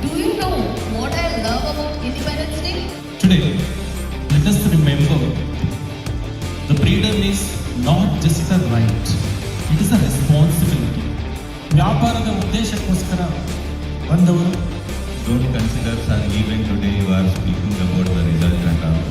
Do you know what I love about Independence Day? Today, let us remember the freedom is not just a right, it is a responsibility. ವ್ಯಾಪಾರದ ಉದ್ದೇಶಕ್ಕೋಸ್ಕರ ಬಂದವರು Don't consider, sir, even today you are speaking about the result and all.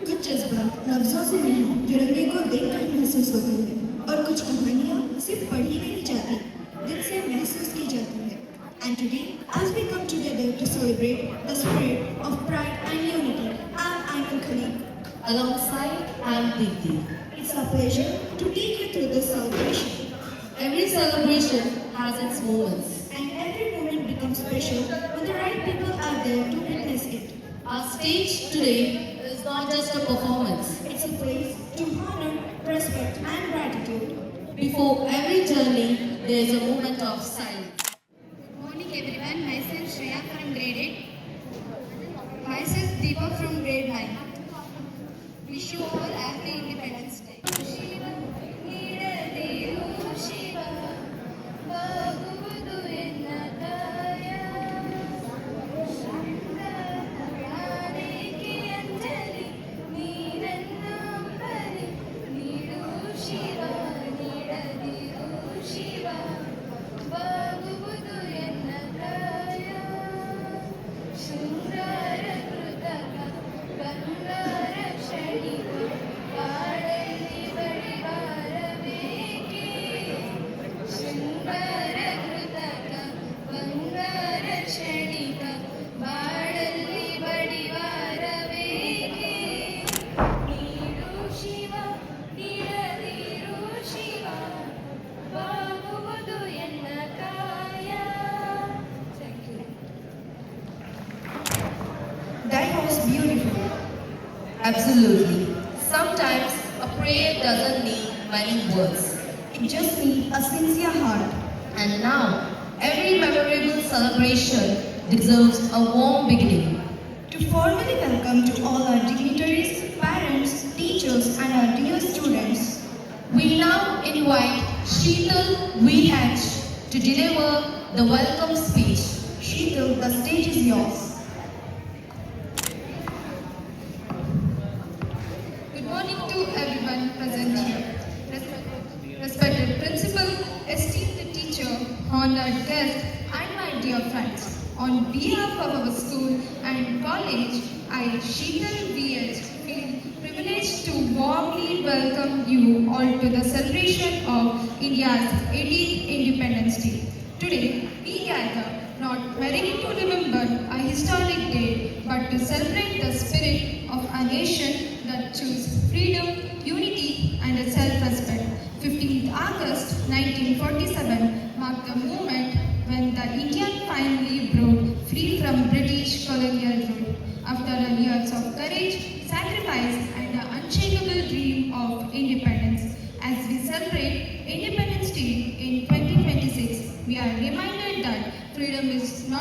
कुछ जज्बात लफ्जों से नहीं जो रंगे को देखकर महसूस होते हैं और कुछ कहानियाँ सिर्फ पढ़ी नहीं जाती दिल से महसूस की जाती है and today as we come together to celebrate the spirit of pride and unity I'm Ayman Khalid Alongside, I'm Deepthi. it's our pleasure to take you through this celebration Every celebration has its moments. and every moment becomes special when the right people are there to witness it. Our stage today is not just a performance. It's a place to honor, respect and gratitude. Before every journey, there is a moment of silence. Good morning everyone, myself Shreya from grade 8. Myself Deepa from grade 9. Wish you all happy Independence Day. Shiva, ನೀಡದಿರು Shiva, ಬಾಗುವುದು ಎನ್ನ ಕಾಯ. ಶೃಂಗಾರಕ್ಕೆ ಅಂಜಲಿ, ನೀರನ್ನಂಬಲಿ, ನೀಡು ಶಿವ, ನೀಡದಿರು ಶಿವ, ಬಾಗುವುದು ಎನ್ನ ಕಾಯ. ಶೃಂಗಾರ ಕೃತಕ ಬಂಗಾರ ಕ್ಷಣಿಕ ಬಾಳಲ್ಲಿ ಬಡಿವಾರಬೇಕೆ. ಶೃಂಗಾರ ಕೃತಕ ಬಂಗಾರ ಕ್ಷಣಿಕ ಬಾಳಲ್ಲಿ ಬಡಿವಾರಬೇಕೆ. ನೀಡು ಶಿವ, ನೀಡದಿರು ಶಿವ, ಬಾಗುವುದು ಎನ್ನ ಕಾಯ. Thank you. That was beautiful. Absolutely. Sometimes a prayer doesn't need many words. It just needs a sincere heart. And now, every memorable celebration deserves a warm beginning. To formally welcome to all our dignitaries, parents, teachers and our dear students, We now invite Sheetal VH to deliver the welcome speech. Sheetal, the stage is yours. Good morning to everyone present here. Respected principal, esteemed teacher, honored guests, and my dear friends. On behalf of our school and college, I, Sheetal VH, feel privileged to warmly welcome you all to the celebration of India's 18th Independence Day. Today, we gather not merely to remember a historic day, but to celebrate the spirit of a nation that chose freedom, unity, and self-respect. 15th August 1947 marked the moment when the India finally broke free from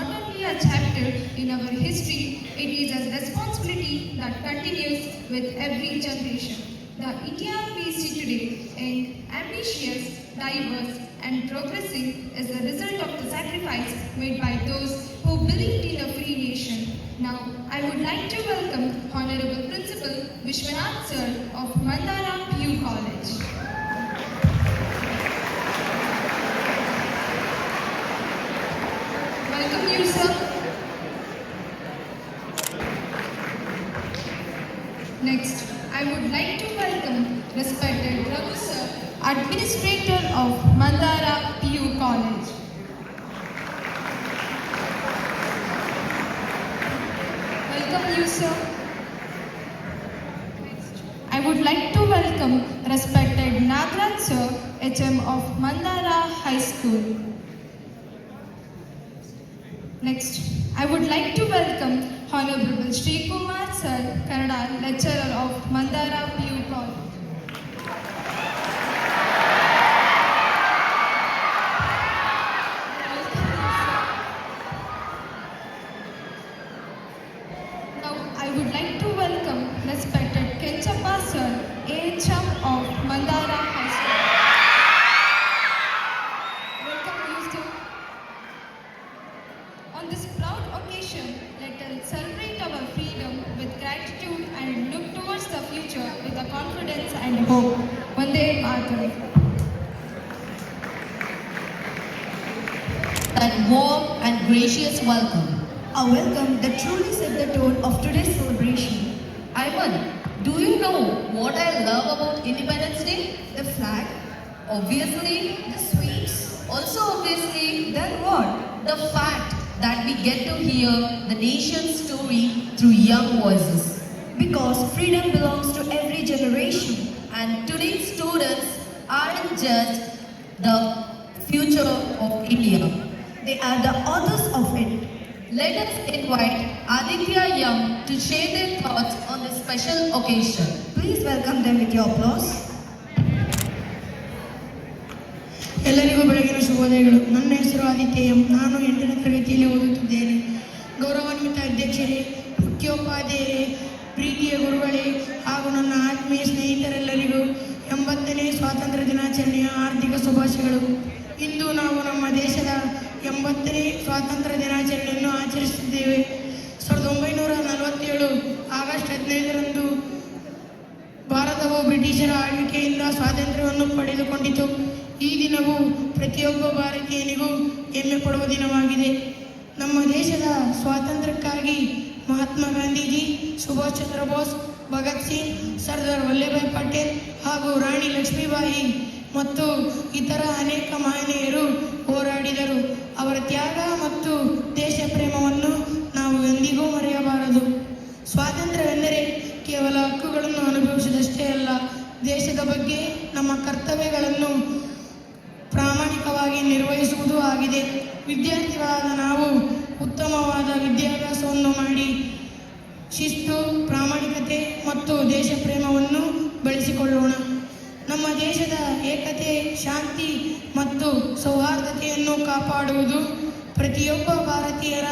not only a chapter in our history, it is a responsibility that continues with every generation. The India we see today, young, ambitious, diverse, and progressive, is the result of the sacrifice made by those who believed in a free nation. Now, I would like to welcome Honorable Principal Vishwanath Sir of Mandara PU College. Welcome you, sir. Next, I would like to welcome respected Raghu Sir, Administrator of Mandara PU College. Welcome you, sir. Next, I would like to welcome respected Nagraj Sir, HM of Mandara High School. Next, I would like to welcome Honorable Sri Kumar Sir, Kannada Lecturer of Mandara PU College. Now, I would like to welcome respected Kenchappa Sir, AHM of Mandara High School. Welcome you, sir. On this proud occasion, let us celebrate our freedom with gratitude and look towards the future with a confidence and hope. Vande Mataram. That warm and gracious welcome. A welcome that truly set the tone of today's celebration. Ivan, do you know what I love about Independence Day? The flag, Obviously, the sweets, also obviously, then what? the fact that we get to hear the nation's story through young voices. Because freedom belongs to every generation. And today's students aren't just the future of India. They are the authors of it. Let us invite Aditya Young to share their thoughts on this special occasion. Please welcome them with your applause. ಎಲ್ಲರಿಗೂ ಬೆಳಗಿನ ಶುಭೋದಯಗಳು. ನನ್ನ ಹೆಸರು Aditya M. ನಾನು 8ನೇ ತರಗತಿಯಲ್ಲಿ ಓದುತ್ತಿದ್ದೇನೆ. ಗೌರವಾನ್ವಿತ ಅಧ್ಯಕ್ಷರೇ, ಮುಖ್ಯೋಪಾಧ್ಯಾಯರೇ, ಪ್ರೀತಿಯ ಗುರುಗಳೇ ಹಾಗೂ ನನ್ನ ಆತ್ಮೀಯ ಸ್ನೇಹಿತರೆಲ್ಲರಿಗೂ 80ನೇ ಸ್ವಾತಂತ್ರ್ಯ ದಿನಾಚರಣೆಯ ಹಾರ್ದಿಕ ಶುಭಾಶಯಗಳು. ಇಂದು ನಾವು ನಮ್ಮ ದೇಶದ 80ನೇ ಸ್ವಾತಂತ್ರ್ಯ ದಿನಾಚರಣೆಯನ್ನು ಆಚರಿಸುತ್ತಿದ್ದೇವೆ. 1947 ಆಗಸ್ಟ್ 15ರಂದು ಭಾರತವು ಬ್ರಿಟಿಷರ ಆಳ್ವಿಕೆಯಿಂದ ಸ್ವಾತಂತ್ರ್ಯವನ್ನು ಪಡೆದುಕೊಂಡಿತು. ಈ ದಿನವು ಪ್ರತಿಯೊಬ್ಬ ಭಾರತೀಯನಿಗೂ ಹೆಮ್ಮೆ ಪಡುವ ದಿನವಾಗಿದೆ. ನಮ್ಮ ದೇಶದ ಸ್ವಾತಂತ್ರ್ಯಕ್ಕಾಗಿ ಮಹಾತ್ಮ ಗಾಂಧೀಜಿ, ಸುಭಾಷ್ ಚಂದ್ರ ಬೋಸ್, ಭಗತ್ ಸಿಂಗ್, ಸರ್ದಾರ್ ವಲ್ಲಭಭಾಯ್ ಪಟೇಲ್ ಹಾಗೂ ರಾಣಿ ಲಕ್ಷ್ಮೀಬಾಯಿ ಮತ್ತು ಇತರ ಅನೇಕ ಮಹನೀಯರು ಹೋರಾಡಿದರು. ಅವರ ತ್ಯಾಗ ಮತ್ತು ದೇಶ ಪ್ರೇಮವನ್ನು ನಾವು ಎಂದಿಗೂ ಮರೆಯಬಾರದು. ಸ್ವಾತಂತ್ರ್ಯವೆಂದರೆ ಕೇವಲ ಹಕ್ಕುಗಳನ್ನು ಅನುಭವಿಸುವುದಷ್ಟೇ ಅಲ್ಲ, ದೇಶದ ಬಗ್ಗೆ ನಮ್ಮ ಕರ್ತವ್ಯಗಳನ್ನು ಪ್ರಾಮಾಣಿಕವಾಗಿ ನಿರ್ವಹಿಸುವುದೂ ಆಗಿದೆ. ವಿದ್ಯಾರ್ಥಿಗಳಾದ ನಾವು ಉತ್ತಮವಾದ ವಿದ್ಯಾಭ್ಯಾಸವನ್ನು ಮಾಡಿ ಶಿಸ್ತು, ಪ್ರಾಮಾಣಿಕತೆ ಮತ್ತು ದೇಶ ಪ್ರೇಮವನ್ನು ಬೆಳೆಸಿಕೊಳ್ಳೋಣ. ನಮ್ಮ ದೇಶದ ಏಕತೆ, ಶಾಂತಿ ಮತ್ತು ಸೌಹಾರ್ದತೆಯನ್ನು ಕಾಪಾಡುವುದು ಪ್ರತಿಯೊಬ್ಬ ಭಾರತೀಯರ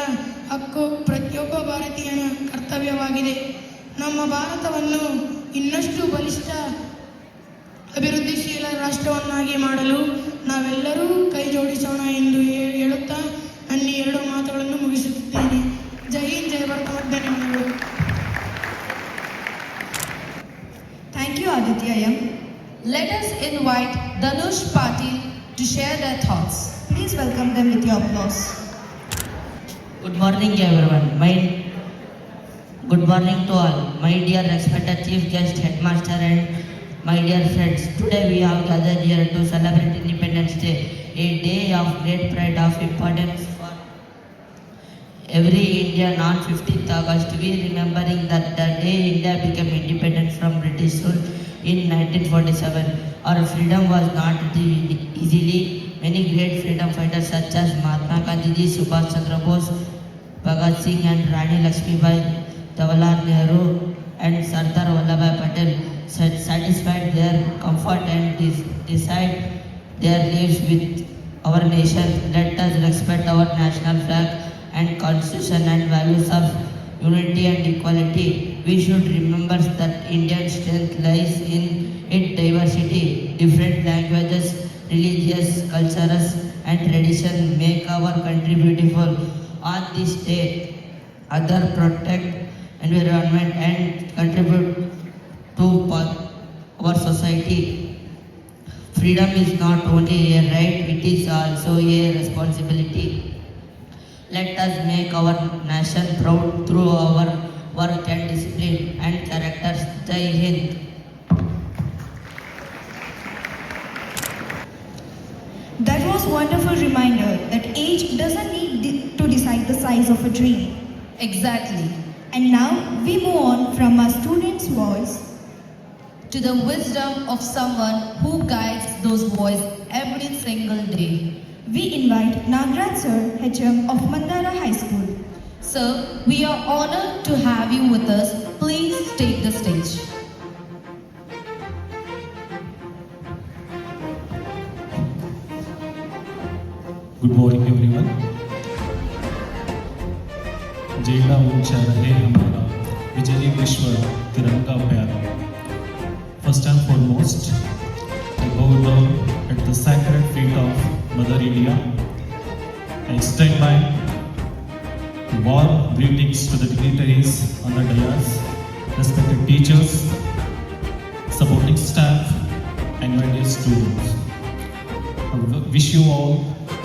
ಹಕ್ಕು, ಪ್ರತಿಯೊಬ್ಬ ಭಾರತೀಯನ ಕರ್ತವ್ಯವಾಗಿದೆ. ನಮ್ಮ ಭಾರತವನ್ನು ಇನ್ನಷ್ಟು ಬಲಿಷ್ಠ ಅಭಿವೃದ್ಧಿಶೀಲ ರಾಷ್ಟ್ರವನ್ನಾಗಿ ಮಾಡಲು ನಾವೆಲ್ಲರೂ ಕೈ ಜೋಡಿಸೋಣ ಎಂದು ಹೇಳುತ್ತಾ ನನ್ನ 2 ಮಾತುಗಳನ್ನು ಮುಗಿಸುತ್ತಿದ್ದೇನೆ. ಜೈ ಹಿಂದ್, ಜೈ ಭಾರತ, ಧನ್ಯವಾದಗಳು. Thank you, Aditya Young. Let us invite Danush Patil to share their thoughts. Please welcome them with your applause. Good morning, everyone. Good morning to all. My dear respected chief guest, headmaster, and my dear friends. Today we have gathered here to celebrate Independence Day, a day of great pride of importance for every Indian. On 15th August, we remembering that the day India became independent from British rule in 1947. Our freedom was not easily. Many great freedom fighters such as Mahatma Gandhi, Subhash Chandra Bose, Bhagat Singh and Rani Lakshmibai, Jawaharlal Nehru and Sardar Vallabhbhai Patel satisfied their comfort and decide their lives with our nation. Let us respect our national flag and constitution and values of unity and equality. We should remember that Indian strength lies in its diversity. Different languages, religious, cultures, and tradition make our country beautiful. On this day, others protect environment and contribute to our society. Freedom is not only a right, it is also a responsibility. Let us make our nation proud through our work and discipline and character. Jai Hind. That was a wonderful reminder that age doesn't need to decide the size of a dream. Exactly. And now we move on from our students' voice To the wisdom of someone who guides those boys every single day. we invite Nagraj Sir, HM of Mandara High School. Sir, we are honored to have you with us. Please take the stage. Good morning everyone. झंडा ऊंचा रहे हमारा, विजयी विश्व तिरंगा प्यारा। First and foremost, I bow down at the sacred feet of Mother India. I extend my warm greetings to the dignitaries on the dais, respected teachers, supporting staff, and my dear students. I wish you all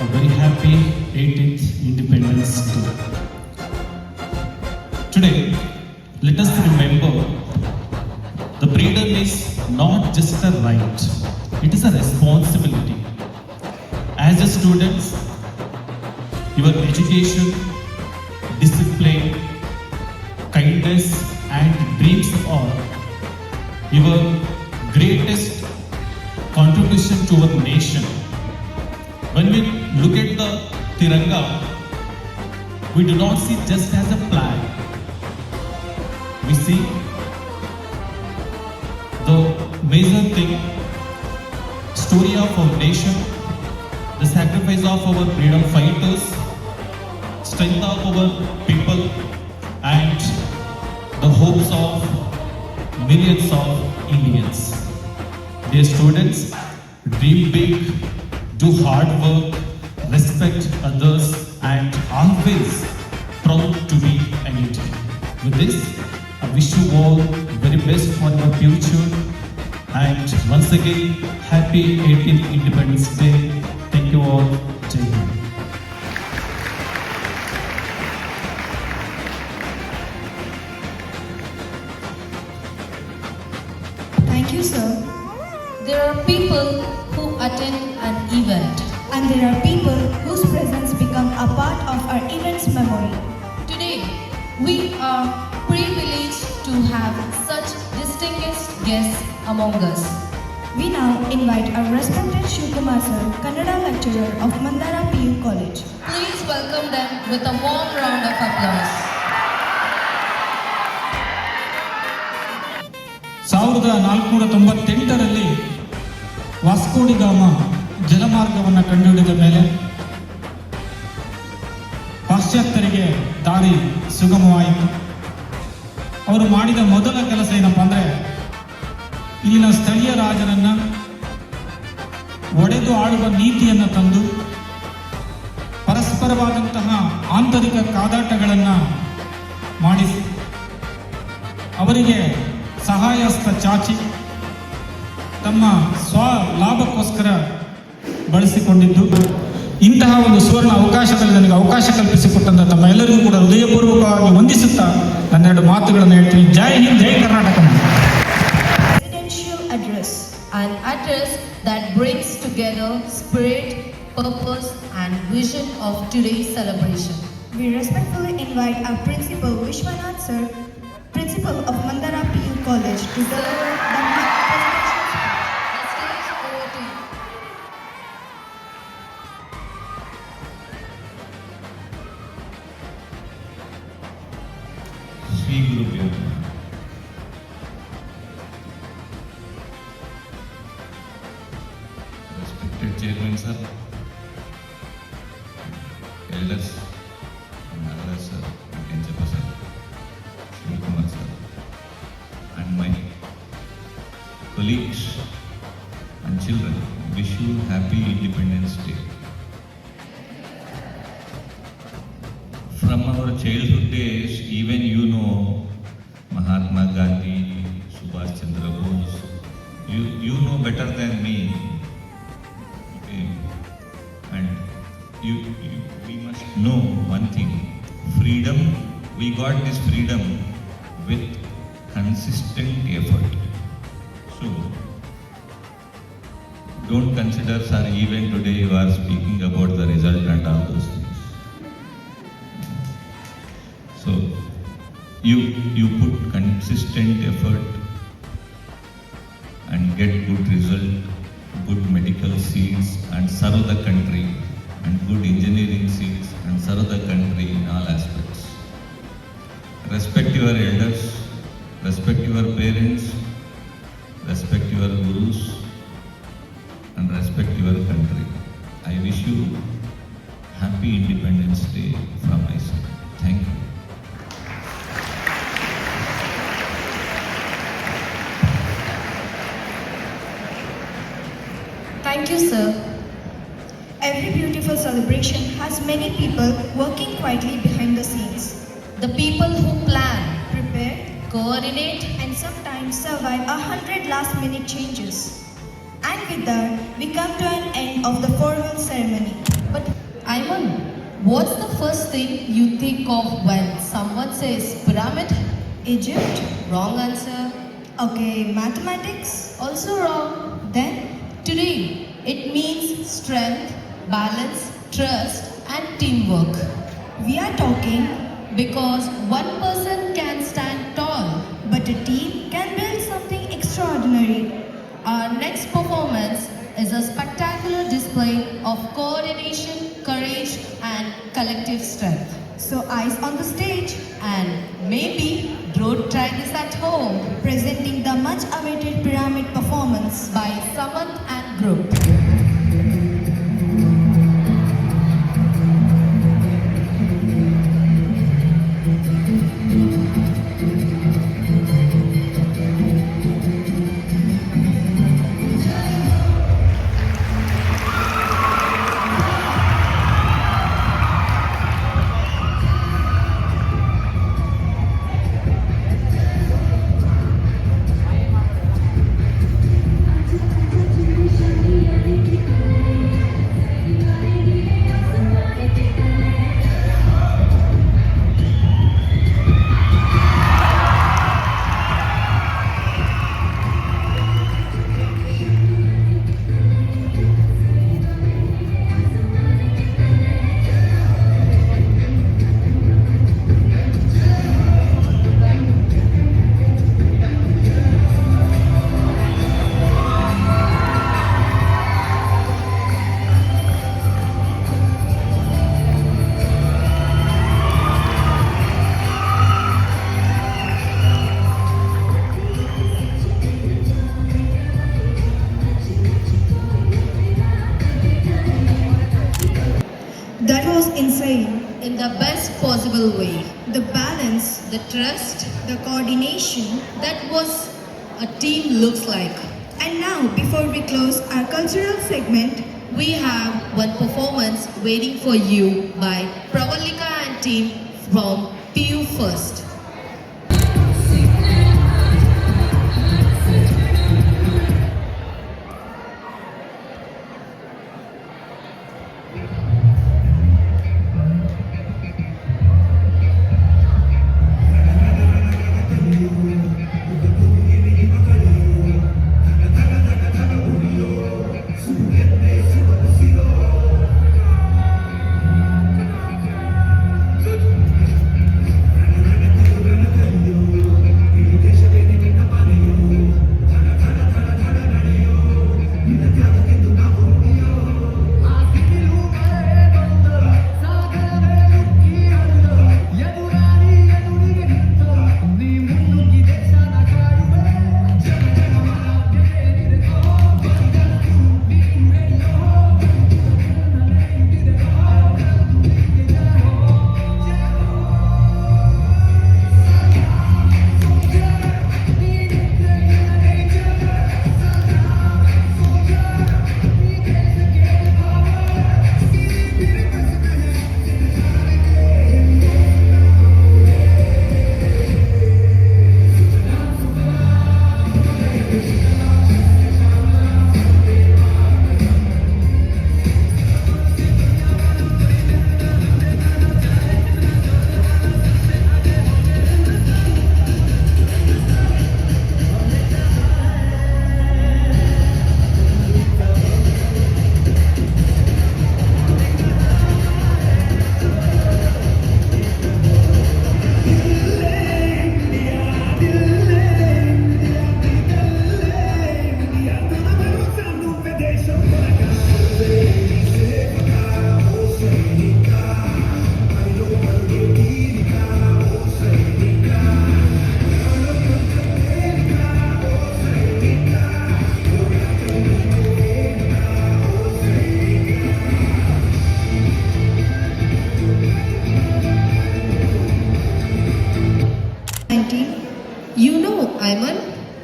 a very happy 18th Independence Day. Today, let us remember the freedom is not just a right, it is a responsibility. As a student, your education, discipline, kindness and dreams are your greatest contribution to our nation. When we look at the Tiranga, we do not see just as a flag. We see the major thing, story of our nation, the sacrifice of our freedom fighters, strength of our people, and the hopes of millions of Indians. Dear students, dream big, do hard work, respect others, and always proud to be an Indian. With this, I wish you all very best for your future. And once again, happy 18th Independence Day. Thank you all. Jai Hind. Thank you, sir. There are people who attend an event. And there are people whose presence become a part of our event's memory. Today, we are privileged to have such distinguished guests among us. We now invite our respected Shivkumar Sir, Kannada lecturer of Mandara PU College. Please welcome them with a warm round of applause. 1498ರಲ್ಲಿ ವಾಸ್ಕೋಡಿ ಗಾಮ ಜಲಮಾರ್ಗವನ್ನು ಕಂಡುಹಿಡಿದ ಮೇಲೆ ಪಾಶ್ಚಾತ್ಯರಿಗೆ ದಾರಿ ಸುಗಮವಾಯಿತು. ಅವರು ಮಾಡಿದ ಮೊದಲ ಕೆಲಸ ಏನಪ್ಪ ಅಂದರೆ ಇಲ್ಲಿನ ಸ್ಥಳೀಯ ರಾಜರನ್ನು ಒಡೆದು ಆಳುವ ನೀತಿಯನ್ನು ತಂದು ಪರಸ್ಪರವಾದಂತಹ ಆಂತರಿಕ ಕಾದಾಟಗಳನ್ನು ಮಾಡಿಸಿ ಅವರಿಗೆ ಸಹಾಯಸ್ತ ಚಾಚಿ ತಮ್ಮ ಸ್ವ ಲಾಭಕ್ಕೋಸ್ಕರ ಬಳಸಿಕೊಂಡಿದ್ದು. ಇಂತಹ ಒಂದು ಸುವರ್ಣ ಅವಕಾಶದಲ್ಲಿ ನನಗೆ ಅವಕಾಶ ಕಲ್ಪಿಸಿಕೊಟ್ಟಂತ ತಮ್ಮ ಎಲ್ಲರಿಗೂ ಕೂಡ ಹೃದಯಪೂರ್ವಕವಾಗಿ ವಂದಿಸುತ್ತಾ ನನ್ನೆರಡು ಮಾತುಗಳನ್ನು ಹೇಳ್ತೀನಿ. ಜೈ ಹಿಂದ್, ಜೈ Karnataka. Presidential address. An address that brings together spirit, purpose, and vision of today's celebration. We respectfully invite our principal Vishwanath Sir, principal of Mandara PU College, to deliver the presidential speech. The stage over to you. Sri Guru Pyo. Respected Chairman Sir, elders, and my colleagues and children wish you happy Independence Day. From our childhood days, even you know Mahatma Gandhi, Subhash Chandra Bose. You know better than me. Okay. And we must know one thing. Freedom, we got this freedom with consistent effort. So, don't consider, sir, even today you are speaking about the result and all those things. So, you put consistent effort and get good result, good medical seats and serve the country, and good engineering seats and serve the country in all aspects. Respect your elders, respect your parents, respect your gurus, and respect your country. I wish you happy Independence Day from my side. Thank you. Thank you, sir. Every beautiful celebration has many people working quietly behind the scenes. The people who plan, Prepare coordinate, and sometimes survive 100 last-minute changes. And with that, we come to an end of the farewell ceremony. but Ayman, what's the first thing you think of when someone says pyramid? Egypt? Wrong answer. Okay, mathematics? Also wrong. Then? Today, it means strength, balance, trust, and teamwork. We are talking, Because one person can stand tall. but a team can build something extraordinary. Our next performance is a spectacular display of coordination, courage, and collective strength. So eyes on the stage, And maybe don't try this at home presenting the much-awaited pyramid performance. by Samanth and Group. That was insane. In the best possible way. The balance, The trust, the coordination. that was a team looks like. And now, before we close our cultural segment, We have one performance waiting for you by Pravalika and team from PU First.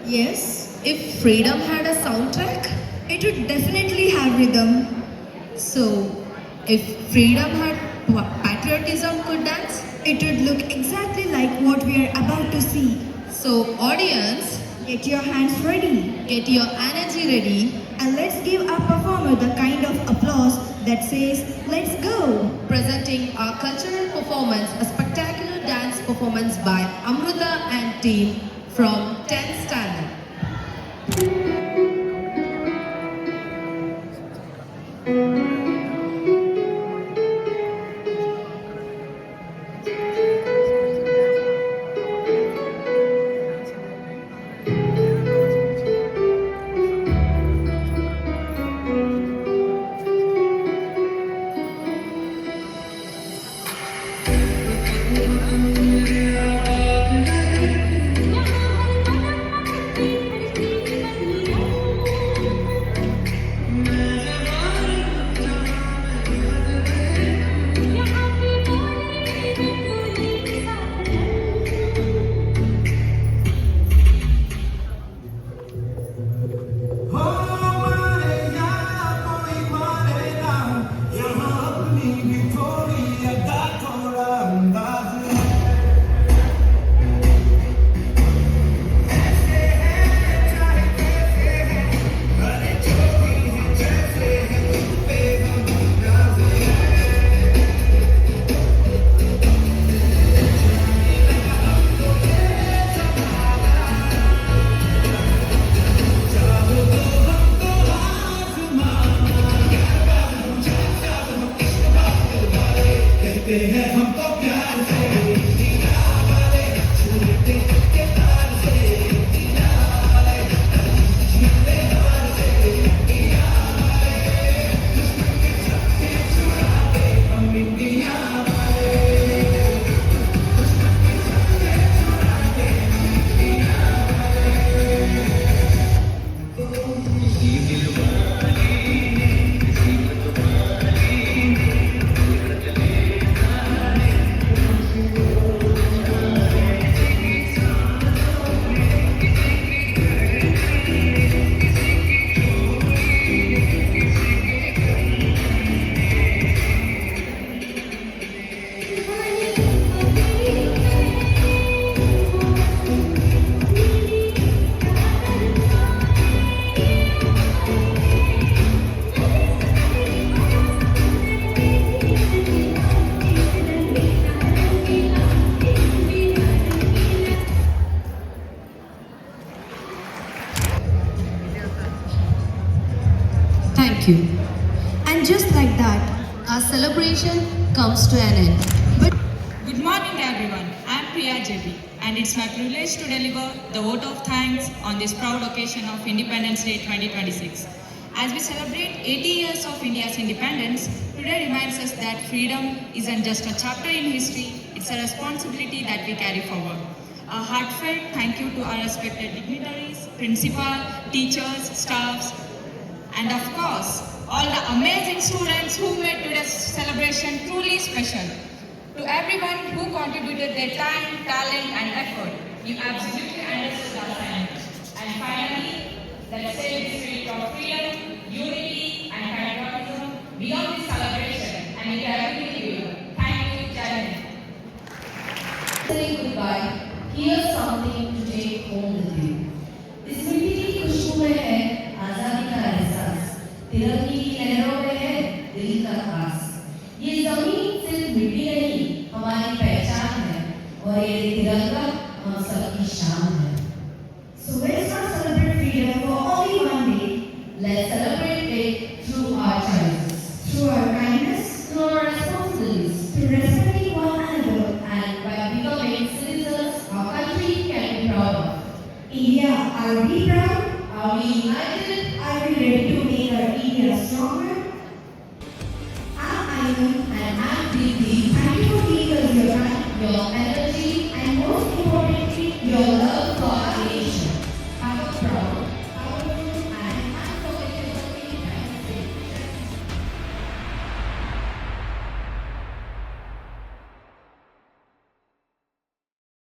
Yes, If freedom had a soundtrack? it would definitely have rhythm. So, if freedom had patriotism could dance? It would look exactly like what we are about to see. So, audience, Get your hands ready get your energy ready. and let's give our performer the kind of applause that says, let's go. Presenting our cultural performance, a spectacular dance performance by Amruta and team from 10th standard. Thank you. And just like that, Our celebration comes to an end. Good morning everyone, I am Priya JB and it's my privilege to deliver the vote of thanks on this proud occasion of Independence Day 2026. As we celebrate 80 years of India's independence, today reminds us that freedom isn't just a chapter in history, it's a responsibility that we carry forward. A heartfelt thank you to our respected dignitaries, principal, teachers, staffs, and of course, all the amazing students who made today's celebration truly special. To everyone who contributed their time, talent, and effort, you absolutely understood our assignment. And finally, let's say the spirit of freedom, unity, and patriotism beyond this celebration and it everything with you. Thank you, Janet. Saying goodbye, here's something to take home with you. इस मिट्टी की खुशबू में है आजादी का एहसास, तिरंगे की लहरों में है दिल का आस। ये जमीन सिर्फ मिट्टी नहीं, हमारी पहचान है और ये तिरंगा हम सबकी शान है। so let's not celebrate freedom for only one day. Let's celebrate it through our choices, Through our kindness, through our responsibilities, through respecting one another. and by becoming citizens our country can be proud of. India, are we proud? Are we united? Are we ready to make our India stronger? I'm Ayman And I'm Preeti, Thank you for being us your friend. your